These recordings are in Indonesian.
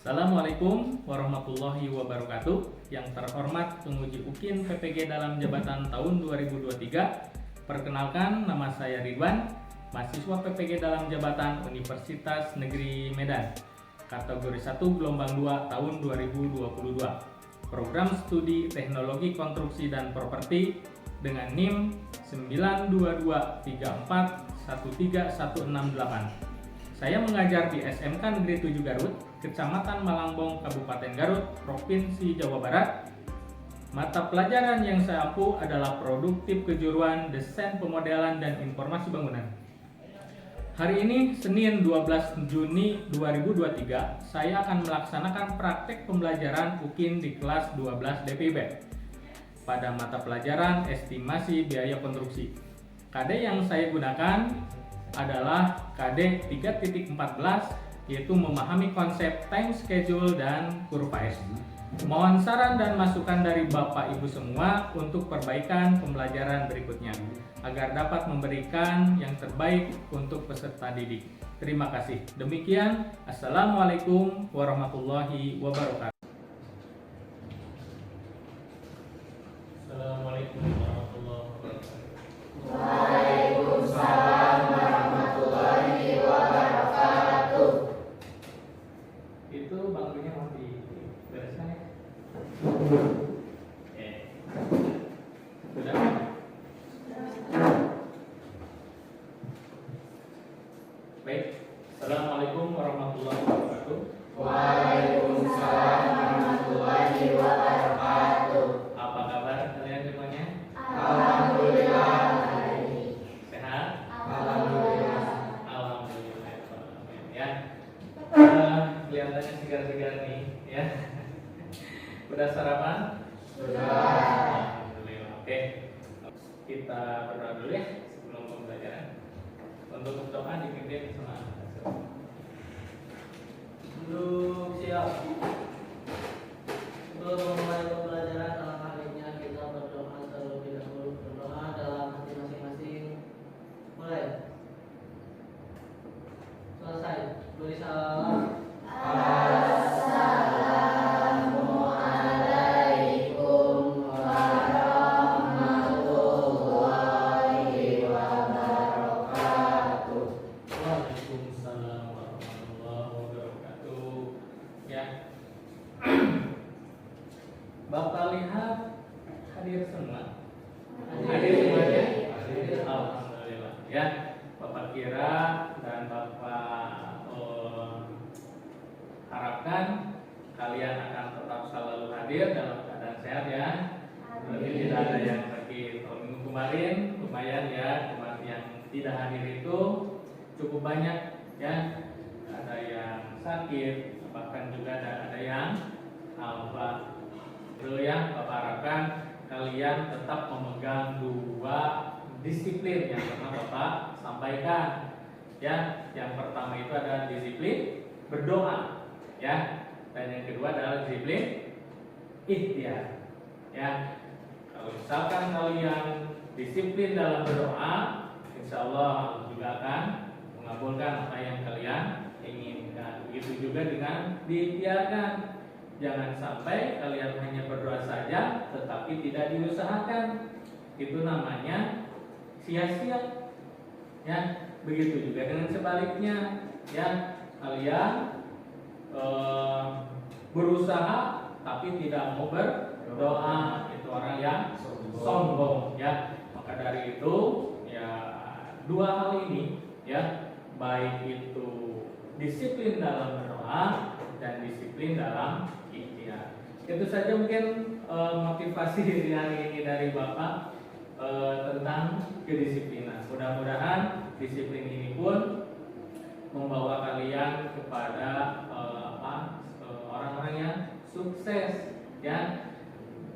Assalamualaikum warahmatullahi wabarakatuh. Yang terhormat penguji UKIN PPG dalam jabatan tahun 2023. Perkenalkan, nama saya Ridwan, mahasiswa PPG dalam jabatan Universitas Negeri Medan, kategori 1 gelombang 2 tahun 2022. Program studi Teknologi Konstruksi dan Properti dengan NIM 92234131168. Saya mengajar di SMK Negeri 7 Garut, Kecamatan Malangbong, Kabupaten Garut, Provinsi Jawa Barat. Mata pelajaran yang saya ampu adalah Produktif Kejuruan Desain Pemodelan dan Informasi Bangunan. Hari ini, Senin 12 Juni 2023, saya akan melaksanakan praktek pembelajaran UKIN di kelas 12 DPB pada mata pelajaran Estimasi Biaya Konstruksi. KD yang saya gunakan adalah KD 3.14, yaitu memahami konsep time schedule dan kurva S. Mohon saran dan masukan dari Bapak Ibu semua untuk perbaikan pembelajaran berikutnya agar dapat memberikan yang terbaik untuk peserta didik. Terima kasih. Demikian, Assalamualaikum warahmatullahi wabarakatuh. Assalamualaikum warahmatullahi wabarakatuh. Waalaikumsalam warahmatullahi wabarakatuh. Itu bangkunya mau dibereskan ya? Sudah? Baik. Assalamualaikum warahmatullahi wabarakatuh. Waalaikumsalam warahmatullahi wabarakatuh. Apa kabar kalian semuanya? Alhamdulillah. Sehat? Alhamdulillah. Alhamdulillah. Ya. Kelihatannya segar-segar nih, ya. Udah sarapan? Sudah. Alhamdulillah. Oke. Kita berdoa dulu ya sebelum pembelajaran. Untuk berdoa dipimpin sama Duduk siap. Sebelum memulai pembelajaran dalam hal ini kita berdoa terlebih dahulu. Berdoa dalam hati masing-masing. Mulai. Selesai. Beri salam. Assalamualaikum warahmatullahi wabarakatuh. Waalaikumsalam warahmatullahi wabarakatuh. Ya. Bapak lihat hadir semua. Hadir semuanya? Hadir. Alhamdulillah. Ya. Bapak kira dan Bapak harapkan kalian akan tetap selalu hadir dalam keadaan sehat ya. Berarti tidak ada yang sakit. Kalau minggu kemarin lumayan ya, cuma yang tidak hadir itu cukup banyak ya. Ada yang sakit, bahkan juga ada yang alfa. Itu ya, Bapak harapkan kalian tetap memegang dua disiplin yang pernah Bapak sampaikan. Ya, yang pertama itu adalah disiplin berdoa, ya. Dan yang kedua adalah disiplin ikhtiar. Ya. Kalau misalkan kalian disiplin dalam berdoa, insya Allah Allah juga akan mengabulkan apa yang kalian inginkan. Begitu juga dengan diikhtiarkan. Jangan sampai kalian hanya berdoa saja tetapi tidak diusahakan. Itu namanya sia-sia. Ya, begitu juga dengan sebaliknya. Ya, kalian berusaha tapi tidak mau berdoa, itu orang yang sombong ya. Maka dari itu ya, dua hal ini ya, baik itu disiplin dalam berdoa dan disiplin dalam ikhtiar. Itu saja mungkin motivasi hari ini dari Bapak tentang kedisiplinan. Mudah-mudahan disiplin ini pun membawa kalian kepada orang-orang yang sukses ya,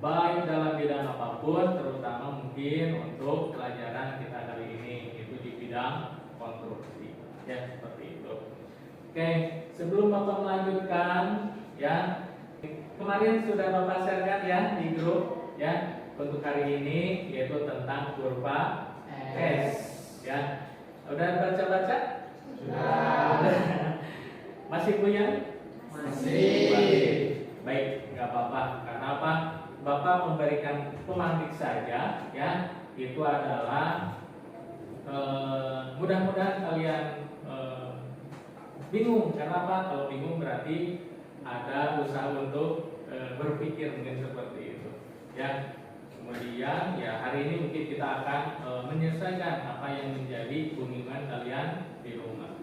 baik dalam bidang apapun, terutama mungkin untuk pelajaran kita kali ini itu di bidang konstruksi ya, seperti itu. Oke, sebelum Bapak melanjutkan ya, kemarin sudah Bapak sharekan ya di grup ya untuk hari ini, yaitu tentang kurva S ya. Udah baca-baca? Sudah. Masih punya? Masih. Masih. Baik, nggak apa-apa. Karena apa? Bapak memberikan pemantik saja, ya. Itu adalah mudah-mudahan kalian bingung. Karena apa? Kalau bingung berarti ada usaha untuk berpikir mungkin seperti itu, ya. Kemudian ya hari ini mungkin kita akan menyelesaikan apa yang menjadi bingungan kalian di rumah.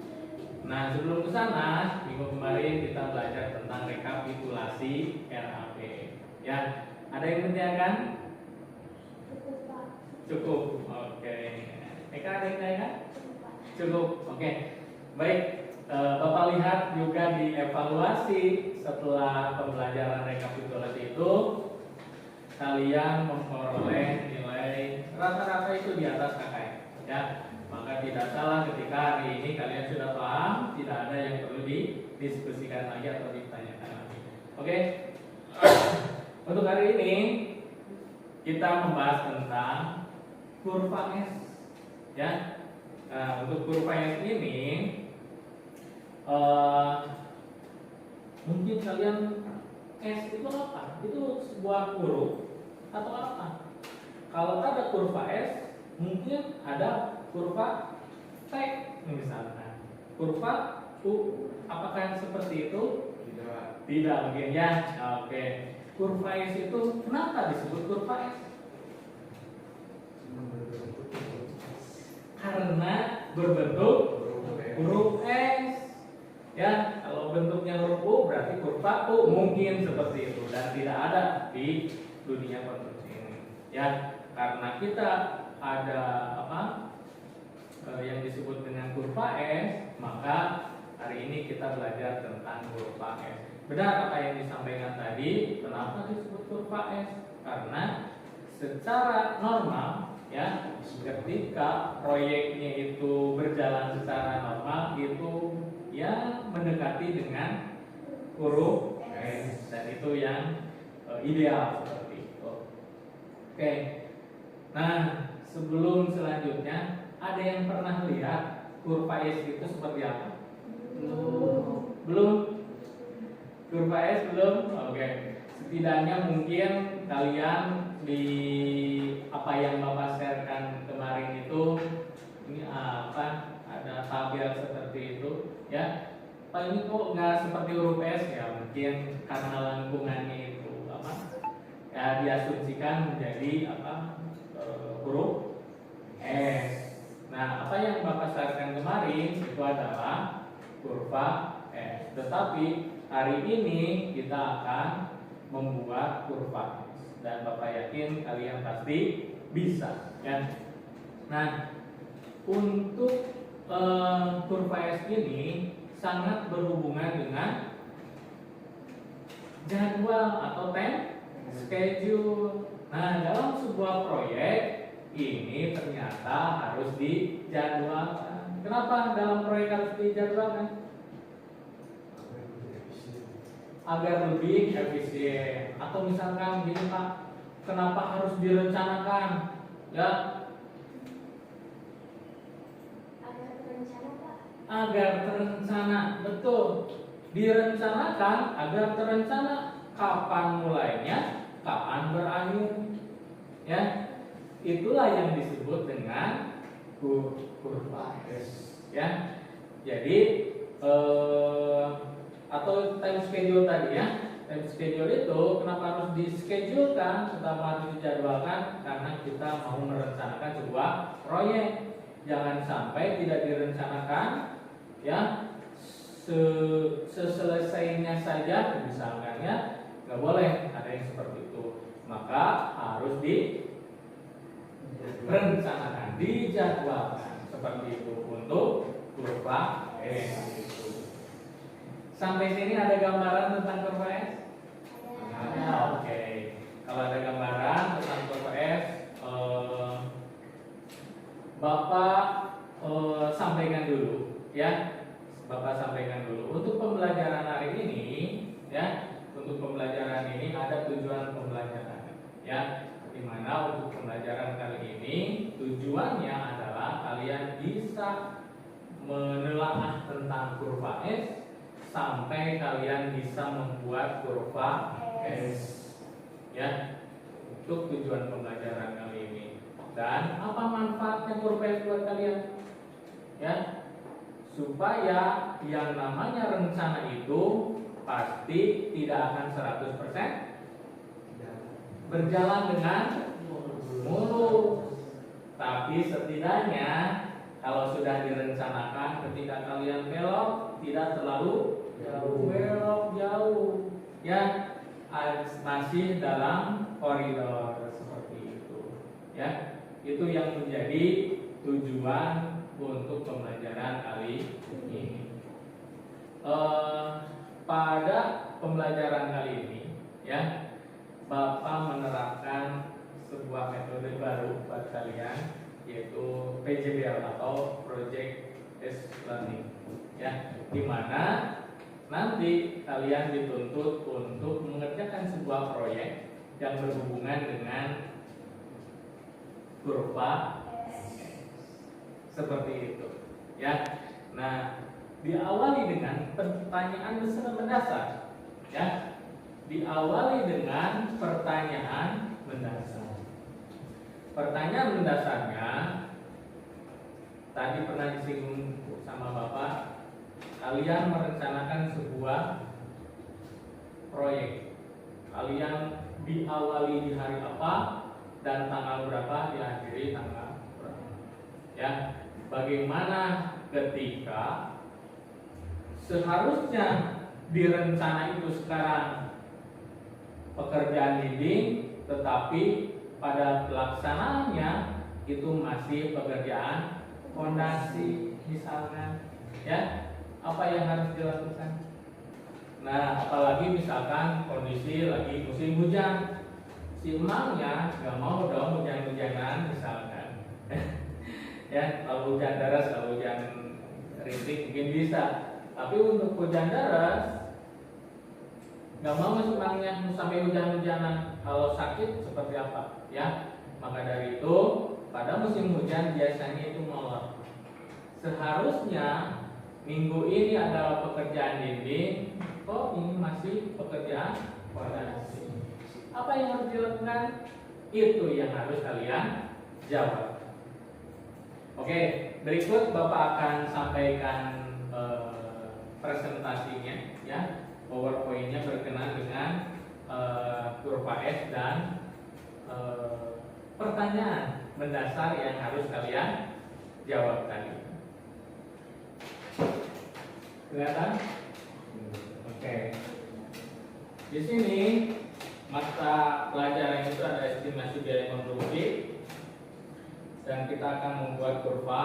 Nah, sebelum ke sana, minggu kemarin kita belajar tentang rekapitulasi RAP. Ya, ada yang menanyakan? Cukup. Oke. Eka ada yang menanyakan? Cukup. Oke. Baik. Bapak lihat juga di evaluasi setelah pembelajaran rekapitulasi itu, kalian memperoleh nilai rata-rata itu di atas KKM. Ya. Maka tidak salah ketika hari ini kalian sudah paham, tidak ada yang perlu didiskusikan lagi atau ditanyakan lagi. Oke. Untuk hari ini kita membahas tentang kurva S. Ya. Nah, untuk kurva S ini mungkin kalian S itu apa? Itu sebuah huruf atau apa? Kalau ada kurva S, mungkin ada kurva T misalkan. Kurva U, apakah yang seperti itu? Tidak mungkin ya. Oke. Kurva S itu kenapa disebut kurva S? Karena berbentuk huruf S. Ya, kalau bentuknya huruf U berarti kurva U mungkin seperti itu dan tidak ada di dunia konstruksi ini. Ya, karena kita ada apa? Yang disebut dengan kurva S, maka hari ini kita belajar tentang kurva S. Benar apa yang disampaikan tadi? Kenapa disebut kurva S? Karena secara normal, ya, ketika proyeknya itu berjalan secara normal, itu ya mendekati dengan huruf S, dan itu yang ideal seperti itu. Oke. Nah, sebelum selanjutnya, ada yang pernah lihat kurva S itu seperti apa? Belum? Kurva S belum? Oke. Setidaknya mungkin kalian di apa yang Bapak sharekan kemarin itu, ini apa? Ada tabel seperti itu, ya. Pak, ini kok nggak seperti huruf S? Ya mungkin karena lengkungannya itu apa? Ya diasumsikan menjadi apa? Huruf S. Nah, apa yang Bapak sharekan kemarin itu adalah kurva S. Tetapi hari ini kita akan membuat kurva S, dan Bapak yakin kalian pasti bisa, ya. Nah, untuk kurva S ini sangat berhubungan dengan jadwal atau time schedule. Nah, dalam sebuah proyek ini ternyata harus dijadwalkan. Kenapa dalam proyek harus dijadwalkan? Agar lebih efisien. Atau misalkan gini Pak, kenapa harus direncanakan? Ya, agar terencana, betul. Direncanakan agar terencana kapan mulainya, kapan berakhir. Ya, itulah yang disebut dengan kurva S. Ya, jadi atau time schedule tadi ya. Time schedule itu kenapa harus dischedulekan, kenapa harus dijadwalkan? Karena kita mau merencanakan sebuah proyek. Jangan sampai tidak direncanakan, ya, seselesainya saja misalkan, ya, nggak boleh ada yang seperti itu. Maka harus direncanakan, dijadwalkan seperti itu untuk kurva S. Sampai sini ada gambaran tentang kurva S? Ada. Oke. Kalau ada gambaran tentang kurva S, Bapak sampaikan dulu, ya. Bapak sampaikan dulu. Untuk pembelajaran hari ini, ya, untuk pembelajaran ini ada tujuan pembelajaran, ya. Di mana untuk pembelajaran kali ini tujuannya adalah kalian bisa menelaah tentang kurva S sampai kalian bisa membuat kurva S. Ya, untuk tujuan pembelajaran kali ini. Dan apa manfaatnya kurva S buat kalian? Ya, supaya yang namanya rencana itu pasti tidak akan 100% berjalan dengan mulus. Tapi setidaknya kalau sudah direncanakan ketika kalian belok tidak terlalu belok jauh, ya, masih dalam koridor seperti itu. Ya, itu yang menjadi tujuan untuk pembelajaran kali ini. Pada pembelajaran kali ini, ya, Bapak menerapkan sebuah metode baru buat kalian, yaitu PJBL atau Project Based Learning, ya, di mana nanti kalian dituntut untuk mengerjakan sebuah proyek yang berhubungan dengan kurva seperti itu, ya. Nah, diawali dengan pertanyaan mendasar, ya. Diawali dengan pertanyaan mendasar. Pertanyaan mendasarnya tadi pernah disinggung sama Bapak. Kalian merencanakan sebuah proyek. Kalian diawali di hari apa dan tanggal berapa, diakhiri tanggal berapa. Ya, bagaimana ketika seharusnya direncana itu sekarang pekerjaan dinding, tetapi pada pelaksanaannya itu masih pekerjaan fondasi misalkan, ya, apa yang harus dilakukan? Nah, apalagi misalkan kondisi lagi musim hujan, si emangnya nggak mau dong hujan-hujanan misalkan, ya, kalau hujan deras, kalau hujan rintik mungkin bisa, tapi untuk hujan deras nggak mau sebenarnya sampai hujan-hujanan. Kalau sakit seperti apa, ya? Maka dari itu pada musim hujan biasanya itu molor. Seharusnya minggu ini adalah pekerjaan dinding, kok ini masih pekerjaan fondasi. Apa yang harus dilakukan? Itu yang harus kalian jawab. Oke, berikut Bapak akan sampaikan presentasinya, ya. PowerPoint-nya berkenaan dengan kurva S dan pertanyaan mendasar yang harus kalian jawab tadi. Kelihatan? Oke. Di sini mata pelajaran itu ada estimasi biaya produksi dan kita akan membuat kurva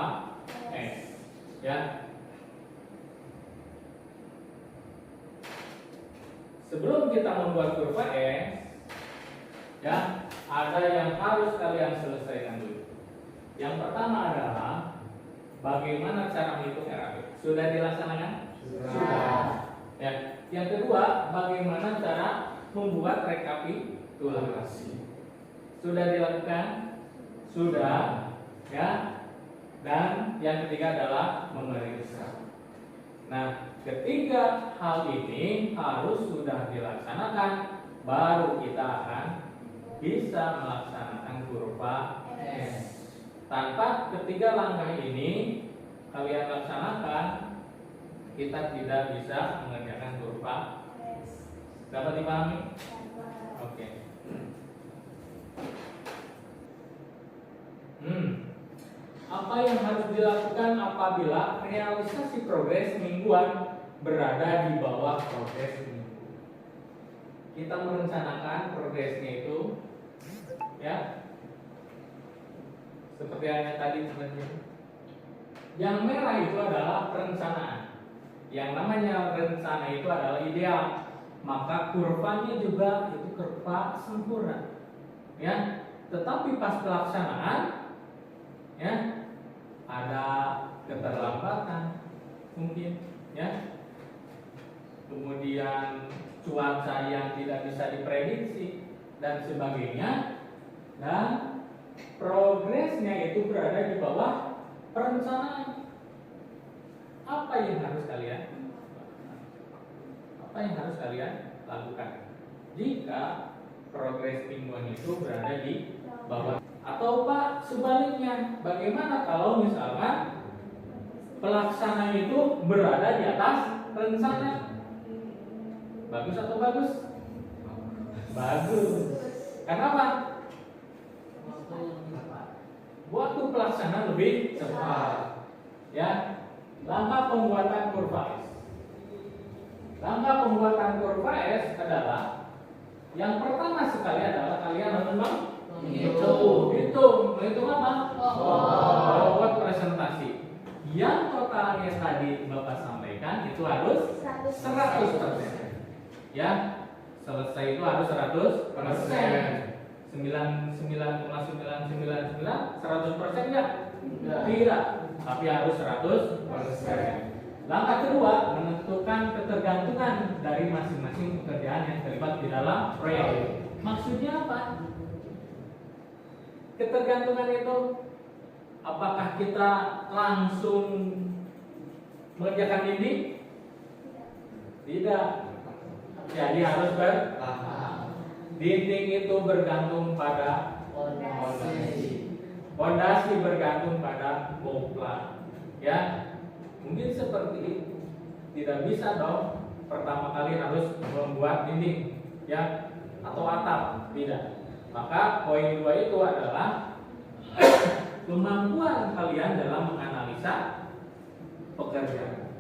S, ya. Sebelum kita membuat kurva S, ya, ada yang harus kalian selesaikan dulu. Yang pertama adalah bagaimana cara menghitung RAB. Sudah dilaksanakan? Sudah. Ya. Yang kedua, bagaimana cara membuat rekapitulasi. Sudah dilakukan? Sudah. Ya. Dan yang ketiga adalah memeriksa. Nah, ketiga hal ini harus sudah dilaksanakan, baru kita akan bisa melaksanakan kurva S. Tanpa ketiga langkah ini kalian laksanakan, kita tidak bisa mengerjakan kurva S. Dapat dipahami? Oke. Apa yang harus dilakukan apabila realisasi progres mingguan berada di bawah progres minggu? Kita merencanakan progresnya itu, ya, seperti yang tadi sebenarnya. Yang merah itu adalah perencanaan. Yang namanya rencana itu adalah ideal. Maka kurvanya juga itu kurva sempurna, ya. Tetapi pas pelaksanaan, ya, ada keterlambatan mungkin, ya. Kemudian cuaca yang tidak bisa diprediksi dan sebagainya, dan progresnya itu berada di bawah perencanaan. Apa yang harus kalian lakukan? Apa yang harus kalian lakukan? Jika progres mingguan itu berada di bawah, atau Pak sebaliknya, bagaimana kalau misalkan pelaksana itu berada di atas rencana? Bagus atau bagus? Bagus. Kenapa? Waktu pelaksana lebih cepat. Ya, langkah pembuatan kurva S. Langkah pembuatan kurva S adalah yang pertama sekali adalah kalian harus menghitung apa? Buat presentasi. Yang totalnya tadi Bapak sampaikan itu harus 100%. Ya, selesai itu harus 100%. 99,999 100% ya? Tidak, tapi harus 100%. Langkah kedua, menentukan ketergantungan dari masing-masing pekerjaan yang terlibat di dalam proyek. Maksudnya apa? Ketergantungan itu, apakah kita langsung mengerjakan dinding? Tidak. Jadi harus bertahap. Dinding itu bergantung pada fondasi bergantung pada bopla. Ya, mungkin seperti itu. Tidak bisa dong. Pertama kali harus membuat dinding, ya, atau atap. Tidak. Maka poin 2 itu adalah kemampuan kalian dalam menganalisa pekerjaan.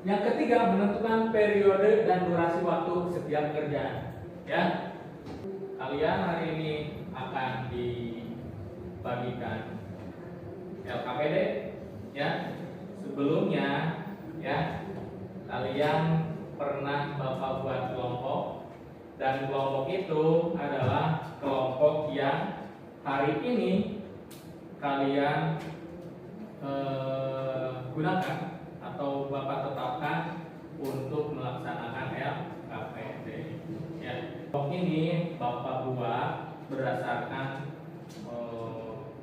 Yang ketiga, menentukan periode dan durasi waktu setiap kerjaan. Ya, kalian hari ini akan dibagikan LKPD. Ya, sebelumnya, ya, kalian pernah Bapak buat kelompok, dan kelompok itu adalah kelompok yang hari ini kalian gunakan atau Bapak tetapkan untuk melaksanakan LKPD. Ya, kelompok ini Bapak buat berdasarkan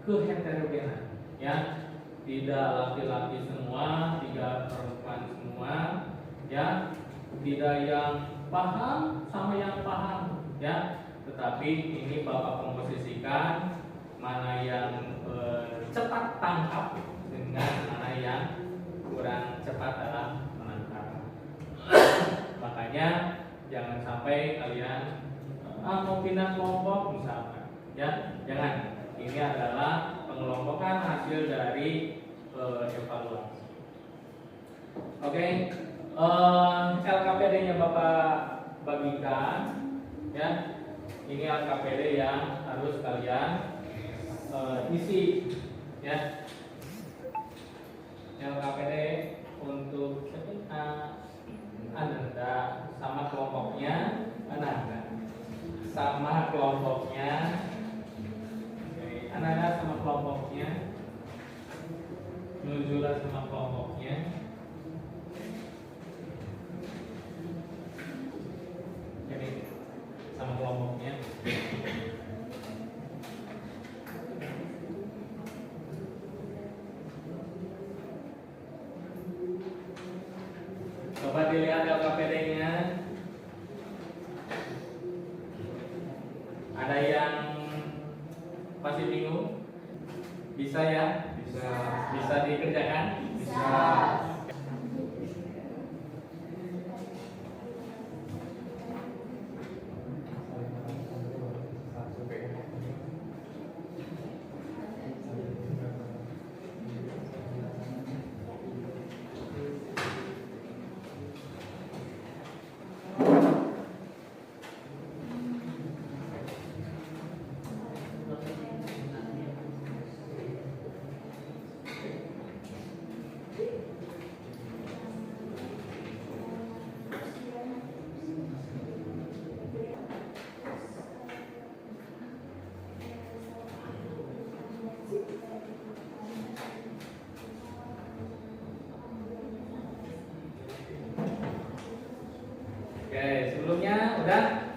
keheterogenan. Ya, tidak laki-laki semua, tidak perempuan semua. Ya, tidak yang paham sama yang paham. Ya, tetapi ini Bapak komposisikan mana yang cepat tangkap dengan mana yang kurang cepat dalam menangkap. Makanya jangan sampai kalian mau pindah kelompok misalkan, ya, jangan. Ini adalah pengelompokan hasil dari evaluasi. Oke, LKPD-nya Bapak bagikan, ya. Ini LKPD yang harus kalian isi, ya. LKPD untuk Ananda sama kelompoknya, sama kelompoknya, Ananda sama kelompoknya, Nuzula sama kelompoknya, jadi sama kelompoknya. Coba dilihat LKPD-nya. Ada yang masih bingung? Bisa ya? Bisa dikerjakan? Bisa. Oke, sebelumnya udah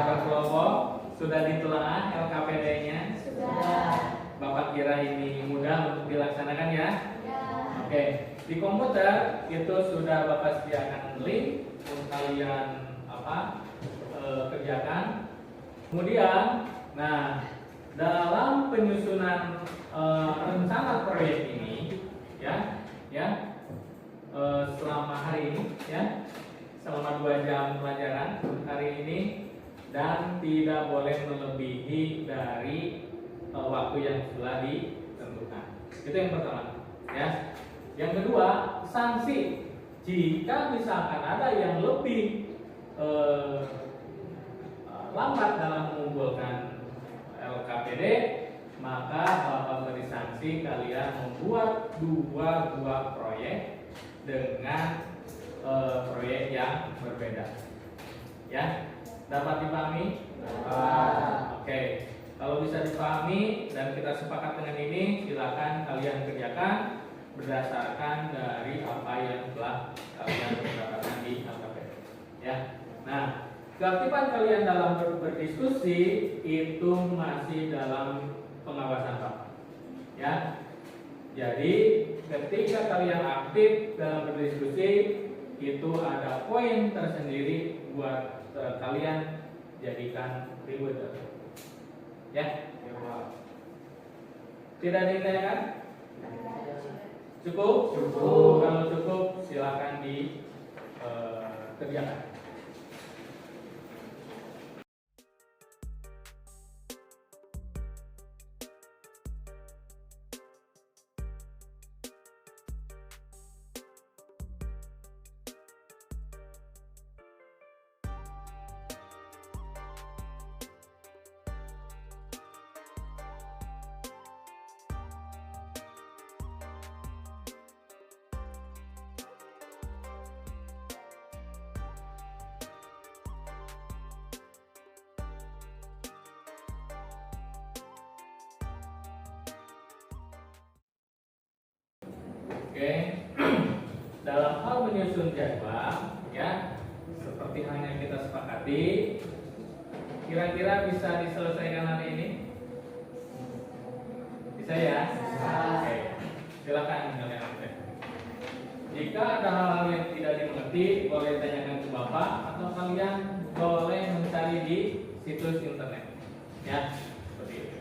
berkelompok, sudah ditelaah LKPD-nya. Sudah. Bapak kira ini mudah untuk dilaksanakan ya? Ya. Oke. di komputer itu sudah Bapak sediakan link untuk kalian kerjakan. Kemudian, nah dalam penyusunan rencana proyek ini, selama hari ini, selama 2 jam pelajaran hari ini, dan tidak boleh melebihi dari waktu yang sudah ditentukan. Itu yang pertama, ya. Yang kedua, sanksi. Jika misalkan ada yang lebih lambat dalam mengumpulkan LKPD, maka Bapak beri sanksi kalian membuat 2 buah proyek dengan proyek yang berbeda. Ya, dapat dipahami? Oke. Kalau bisa dipahami dan kita sepakat dengan ini, silakan kalian kerjakan berdasarkan dari apa yang telah kalian dapatkan di LKPD. Ya. Nah, keaktifan kalian dalam berdiskusi itu masih dalam pengawasan Bapak. Ya. Jadi, ketika kalian aktif dalam berdiskusi, itu ada poin tersendiri buat kalian jadikan ribut. Ya, tidak ditanyakan? Cukup? Cukup. Kalau cukup, silakan dikerjakan. Oke, dalam hal menyusun jadwal, ya, seperti hal yang kita sepakati, kira-kira bisa diselesaikan hari ini? Bisa ya? Oke, silakan kalian aktif. Jika ada hal-hal yang tidak dimengerti, boleh tanyakan ke Bapak atau kalian boleh mencari di situs internet. Ya, seperti itu.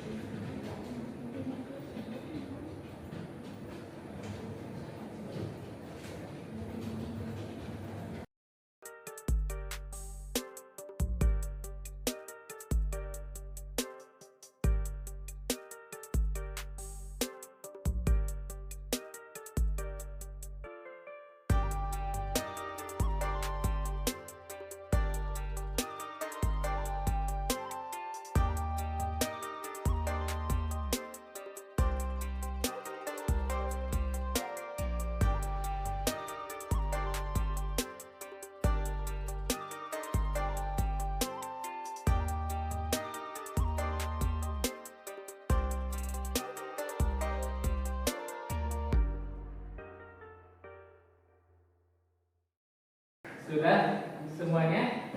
Sudah semuanya?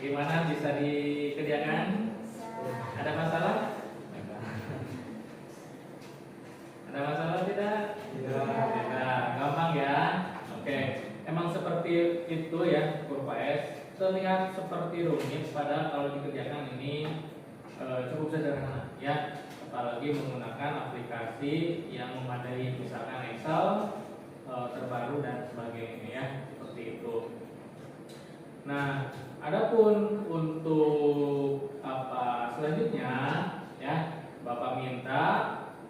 Gimana, bisa dikerjakan? Ada masalah? Ada masalah tidak? Tidak. Gampang ya? Oke. Emang seperti itu ya, kurva S. Terlihat seperti rumit, padahal kalau dikerjakan ini cukup sederhana ya. Apalagi menggunakan aplikasi yang memadai, misalkan Excel terbaru dan sebagainya ya. Itu. Nah, adapun untuk selanjutnya ya, Bapak minta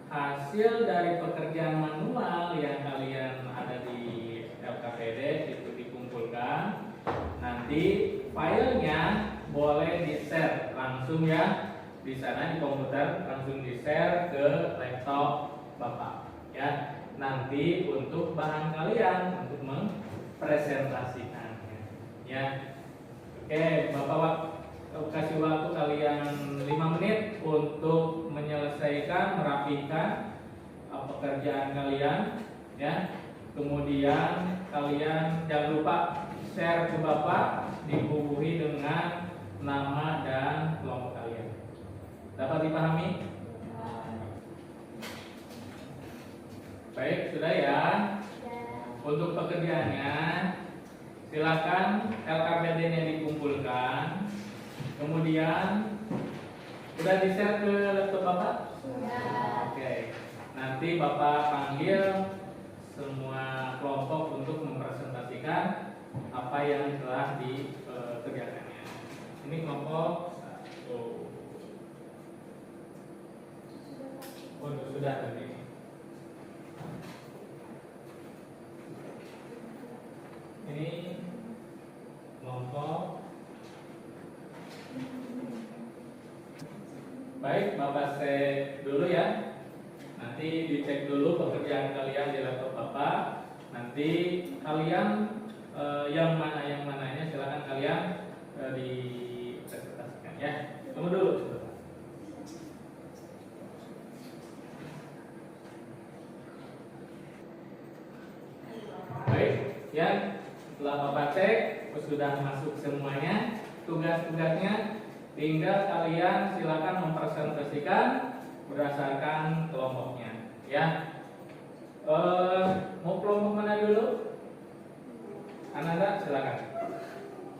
hasil dari pekerjaan manual yang kalian ada di LKPD itu dikumpulkan. Nanti filenya boleh di-share langsung ya, di sana di komputer langsung di-share ke laptop Bapak ya. Nanti untuk bahan kalian untuk presentasikannya ya. Oke, Bapak kasih waktu kalian 5 menit untuk menyelesaikan, merapikan pekerjaan kalian ya. Kemudian kalian jangan lupa share ke Bapak, dihubungi dengan nama dan kelompok kalian. Dapat dipahami? Baik, sudah ya. Untuk pekerjaannya, silakan LKPD-nya dikumpulkan. Kemudian sudah di-share ke laptop Bapak? Sudah. Oke. Nanti Bapak panggil semua kelompok untuk mempresentasikan apa yang telah dikerjakannya. Ini kelompok 1. Oh, sudah tadi. Ini kelompok. Baik, Bapak cek dulu ya. Nanti dicek dulu pekerjaan kalian di laptop Bapak. Nanti kalian yang mananya silakan kalian dipresentasikan ya. Tunggu dulu. Baik, ya. Setelah Bapak cek, sudah masuk semuanya tugas-tugasnya. Tinggal kalian silakan mempresentasikan berdasarkan kelompoknya, ya. Mau kelompok mana dulu? Ananda, silakan.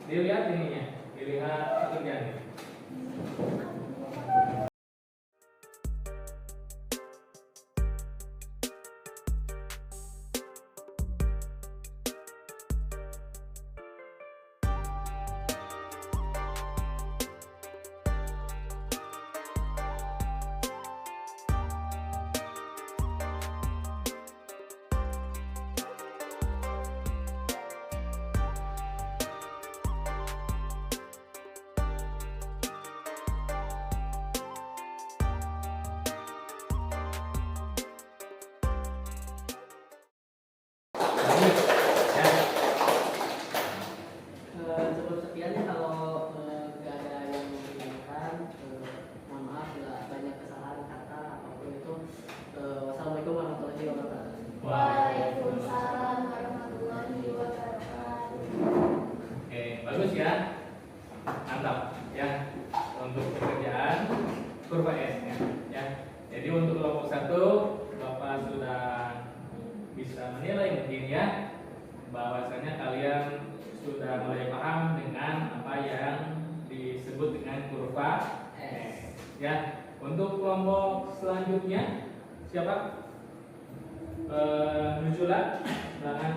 Dilihat ininya, dilihat pekerjaannya. Cukup sekian ya, kalau nggak ada yang menginginkan, mohon maaf bila banyak kesalahan kata apapun itu. Wassalamualaikum warahmatullahi wabarakatuh. Waalaikumsalam warahmatullahi wabarakatuh. Oke, bagus ya. Mantap ya. Untuk pekerjaan kurva S-nya ya. Jadi untuk kelompok 1 Bapak sudah bisa menilai mungkin ya, bahwasanya kalian sudah mulai paham dengan apa yang disebut dengan kurva S ya. Untuk kelompok selanjutnya siapa? Nujula, silakan.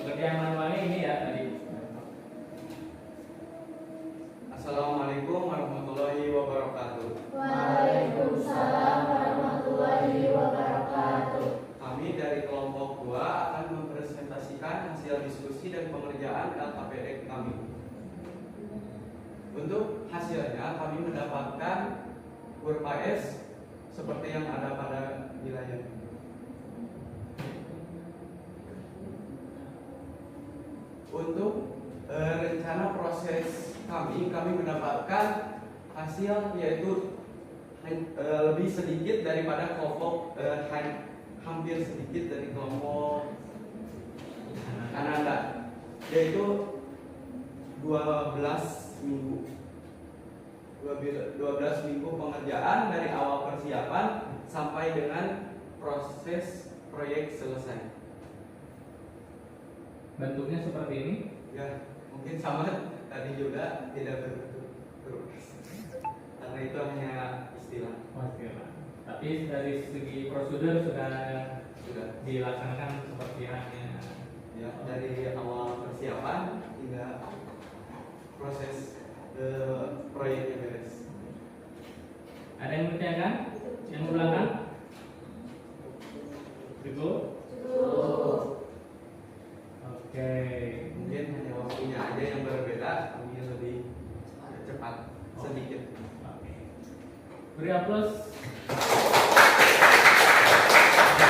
Pekerjaan manualnya ini ya tadi. Assalamualaikum warahmatullahi wabarakatuh. Waalaikumsalam warahmatullahi wabarakatuh. Kami dari kelompok 2 akan mempresentasikan hasil diskusi dan pengerjaan LKPD kami. Untuk hasilnya kami mendapatkan kurva S seperti yang ada pada wilayah. Untuk rencana proses kami mendapatkan hasil yaitu lebih sedikit daripada kelompok hampir sedikit dari kelompok Ananda, yaitu 12 minggu 12 minggu pengerjaan dari awal persiapan sampai dengan proses proyek selesai. Bentuknya seperti ini. Ya, mungkin sama tadi juga tidak berbentuk karena itu hanya istilah. Tapi dari segi prosedur sudah dilaksanakan seperti halnya Ya, dari awal persiapan hingga proses proyeknya beres. Ada yang bertanyakan? Yang di belakang? Cukup? Oke. Mungkin hanya waktunya aja yang berbeda, kami lebih cepat sedikit. Oke. Beri aplaus.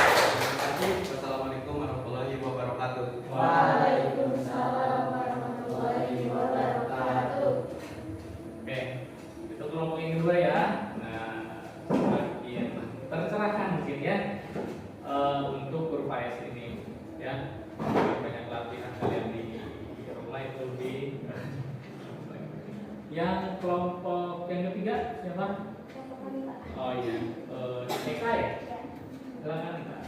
Terima kasih. Wassalamualaikum warahmatullahi wabarakatuh. Waalaikumsalam warahmatullahi wabarakatuh. Oke. Itu kelompok yang kedua ya. Nah, semakin tercerahkan mungkin ya untuk kurva S ini ya. Banyak latihan kalian di rumah itu lebih. Yang ketiga siapa? Oh iya, Eka ya? Silakan Eka.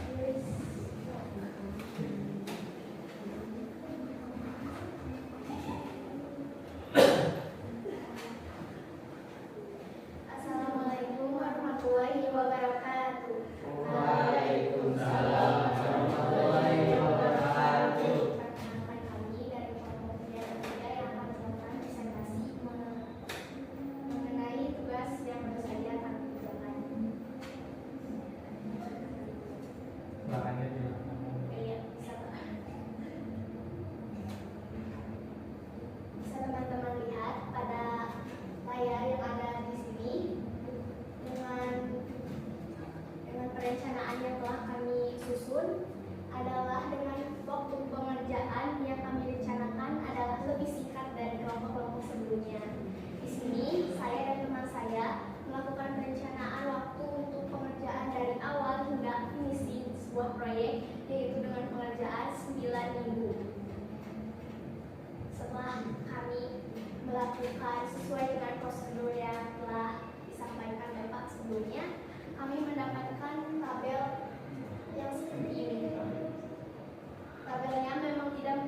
Assalamualaikum warahmatullahi wabarakatuh. Waalaikumsalam warahmatullahi wabarakatuh. Perkenalkan kami dari kelompok muda dan muda yang akan melakukan presentasi mengenai tugas yang baru saja kami kerjakan. Silakan aja. Iya, bisa Pak. Bisa teman-teman lihat pada layar yang ada di sini dengan perencanaan yang telah kami susun adalah dengan waktu pengerjaan yang kami rencanakan adalah lebih singkat dari kelompok-kelompok sebelumnya. Di sini saya dan teman saya melakukan perencanaan waktu untuk pengerjaan dari awal hingga finishing sebuah proyek, yaitu dengan pengerjaan 9 minggu. Setelah kami melakukan sesuai dengan prosedur yang telah disampaikan Bapak sebelumnya, kami mendapatkan tabel yang seperti ini. Tabelnya memang tidak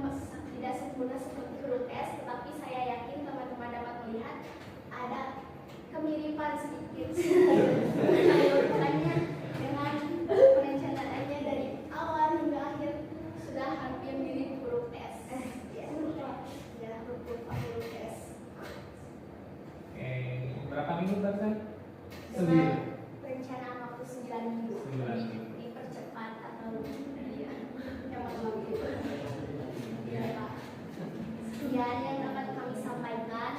sempurna seperti huruf S, tetapi saya yakin teman-teman dapat melihat ada kemiripan sedikit. Urutannya dengan perencanaannya dari awal hingga akhir sudah hampir mirip huruf S. Ya, huruf S. Oke, berapa minggu barusan? Dengan perencanaan waktu 9 minggu. 9 minggu. Dipercepat atau ya, yang begitu. Ya, Pak. Sekian yang dapat kami sampaikan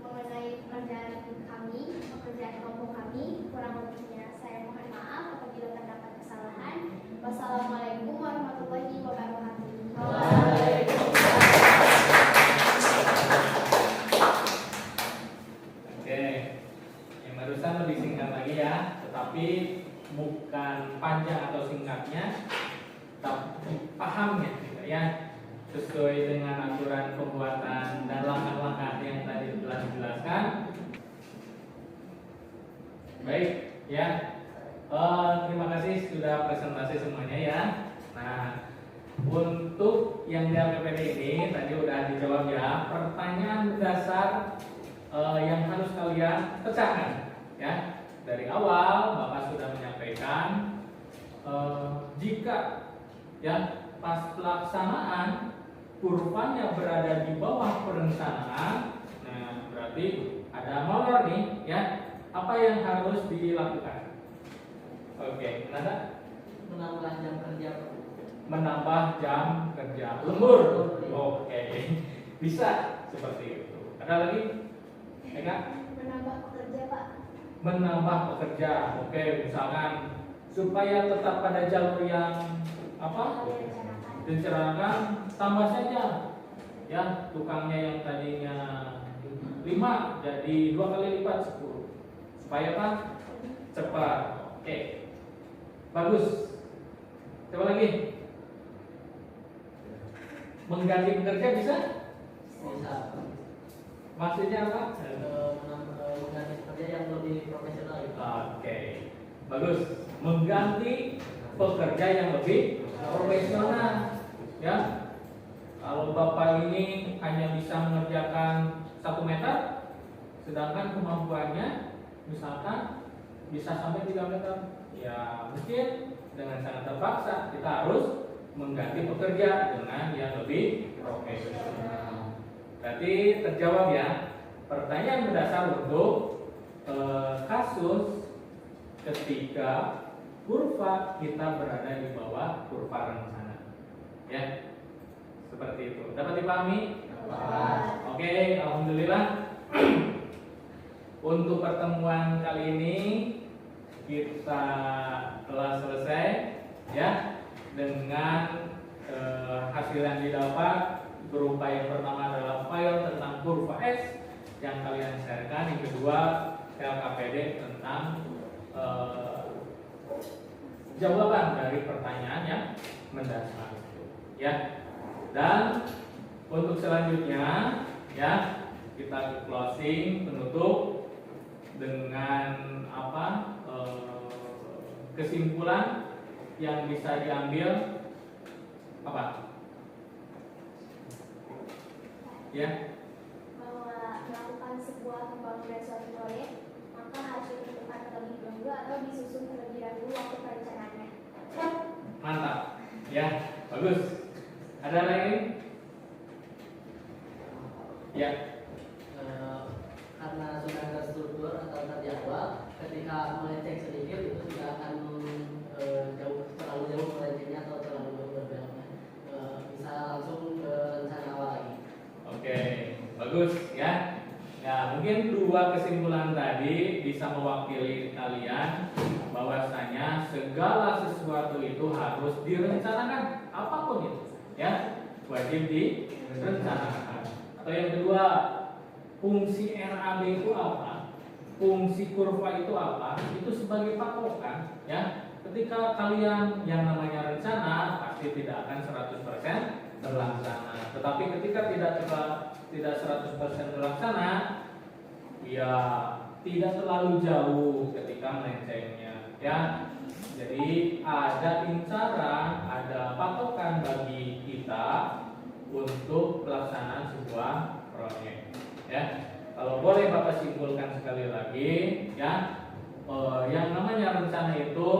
mengenai pekerjaan kelompok kami. Kurang lebihnya saya mohon maaf apabila terdapat kesalahan. Wassalamualaikum warahmatullahi wabarakatuh. Oke, yang barusan lebih singkat lagi ya, tetapi bukan panjang atau singkatnya, tapi pahamnya gitu ya, sesuai dengan aturan pembuatan dan langkah-langkah yang tadi telah dijelaskan. Baik ya, terima kasih sudah presentasi semuanya ya. Nah, untuk yang di LPPD ini tadi udah dijawab ya, pertanyaan dasar yang harus kalian pecahkan ya. Dari awal Bapak sudah menyampaikan jika ya pas pelaksanaan kurvanya berada di bawah perencanaan, nah berarti ada molor nih ya. Apa yang harus dilakukan? Oke, kenapa? Menambah jam kerja. Menambah jam kerja lembur. Oke, bisa seperti itu. Ada lagi? Eka? Menambah pekerja, Pak. Menambah pekerja. Oke, misalkan supaya tetap pada jalur yang apa? Direncanakan, tambah saja. Ya, tukangnya yang tadinya 5 jadi 2 kali lipat 10. Supaya apa? Cepat. Oke. Bagus. Coba lagi. Mengganti pekerja bisa? Bisa. Maksudnya apa? Mengganti pekerja yang lebih profesional. Oke. Bagus. Mengganti pekerja yang lebih profesional. Ya. Kalau Bapak ini hanya bisa mengerjakan 1 meter, sedangkan kemampuannya misalkan bisa sampai 3 meter, ya mungkin dengan sangat terpaksa kita harus mengganti pekerja dengan yang lebih profesional. Berarti terjawab ya pertanyaan berdasar untuk kasus ketika kurva kita berada di bawah kurva rencana, ya seperti itu. Dapat dipahami? Oke, alhamdulillah. Untuk pertemuan kali ini kita telah selesai ya dengan hasil yang didapat berupa yang pertama adalah file tentang kurva S yang kalian sharekan, yang kedua LKPD tentang jawaban dari pertanyaan yang mendasar ya. Dan untuk selanjutnya ya kita closing penutup kesimpulan yang bisa diambil apa? Ya, bahwa melakukan sebuah pembangunan suatu proyek maka harus ditentukan terlebih dahulu atau disusun terlebih dahulu waktu perencanaannya. mantap. Ya, bagus. Ada lagi? Ya, Karena sudah terstruktur atau terjadwal, ketika melenceng sedikit itu tidak akan terlalu jauh melencengnya atau terlalu jauh berbeloknya. Bisa langsung ke rencana awal lagi. oke, bagus ya. Ya, mungkin dua kesimpulan tadi bisa mewakili kalian bahwasanya segala sesuatu itu harus direncanakan, apapun itu, ya, wajib direncanakan. Atau yang kedua, fungsi RAB itu apa? Fungsi kurva itu apa? Itu sebagai patokan, ya. Ketika kalian yang namanya rencana pasti tidak akan 100% terlaksana. Tetapi ketika tidak 100% terlaksana, ya tidak terlalu jauh ketika melencengnya, ya. Jadi ada incaran, ada patokan bagi kita untuk pelaksanaan sebuah proyek, ya. Kalau boleh Bapak simpulkan sekali lagi, ya, yang namanya rencana itu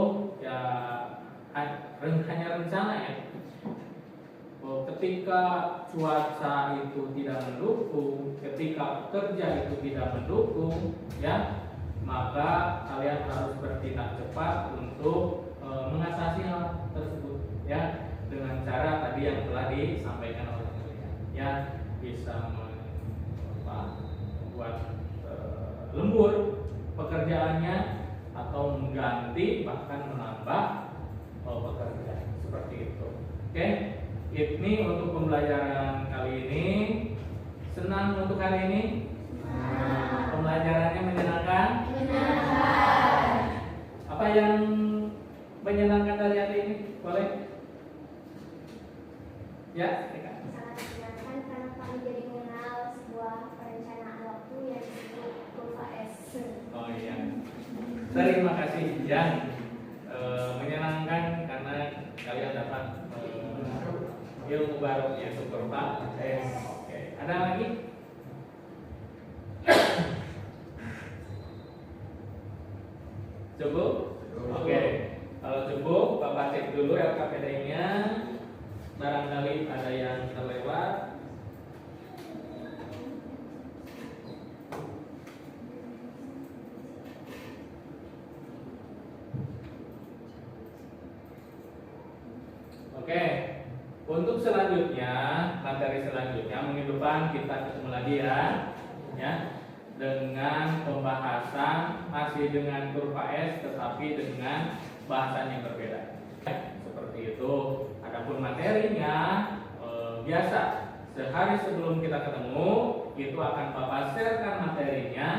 ya hanya rencana, ya. Ketika cuaca itu tidak mendukung, ketika pekerja itu tidak mendukung, ya, maka kalian harus bertindak cepat untuk mengatasi hal tersebut, ya, dengan cara tadi yang telah disampaikan oleh kalian, ya, bisa membuat lembur pekerjaannya atau mengganti bahkan menambah pekerja, seperti itu. Oke. Ini untuk pembelajaran kali ini. Senang untuk hari ini? Pembelajarannya menyenangkan? Menyenangkan. Apa yang menyenangkan dari hari ini? Boleh? Ya, silakan. Sangat menyenangkan karena kami jadi mengenal sebuah perencanaan waktu yang disebut kurva S. Oh iya. Terima kasih yang menyenangkan karena kalian dapat ilmu baru, yaitu kurva S. Oke. Ada lagi? Cukup? Oke. Kalau cukup, Bapak cek dulu LKPD-nya. Barangkali ada yang terlewat. Oke. Untuk selanjutnya, materi selanjutnya minggu depan kita ketemu lagi, ya, dengan pembahasan masih dengan kurva S tetapi dengan bahasan yang berbeda. Seperti itu. Adapun materinya biasa sehari sebelum kita ketemu itu akan Bapak sharekan materinya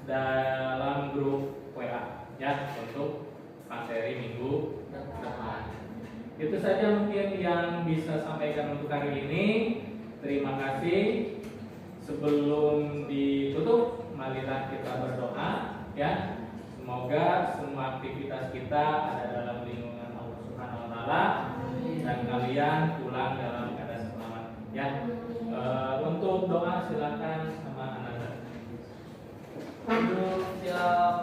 dalam grup WA, ya, untuk materi minggu depan. Itu saja mungkin yang bisa sampaikan untuk hari ini. Terima kasih. Sebelum ditutup, marilah kita berdoa, ya. Semoga semua aktivitas kita ada dalam lindungan Allah Subhanahu wa taala dan kalian pulang dalam keadaan selamat, ya. Untuk doa silakan sama Ananda. Siap.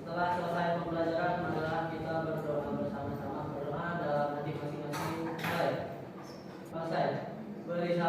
Setelah selesai pembelajaran, marilah kita berdoa bersama-sama. Berdoa dalam hati masing-masing. Baik. Selesai. Beri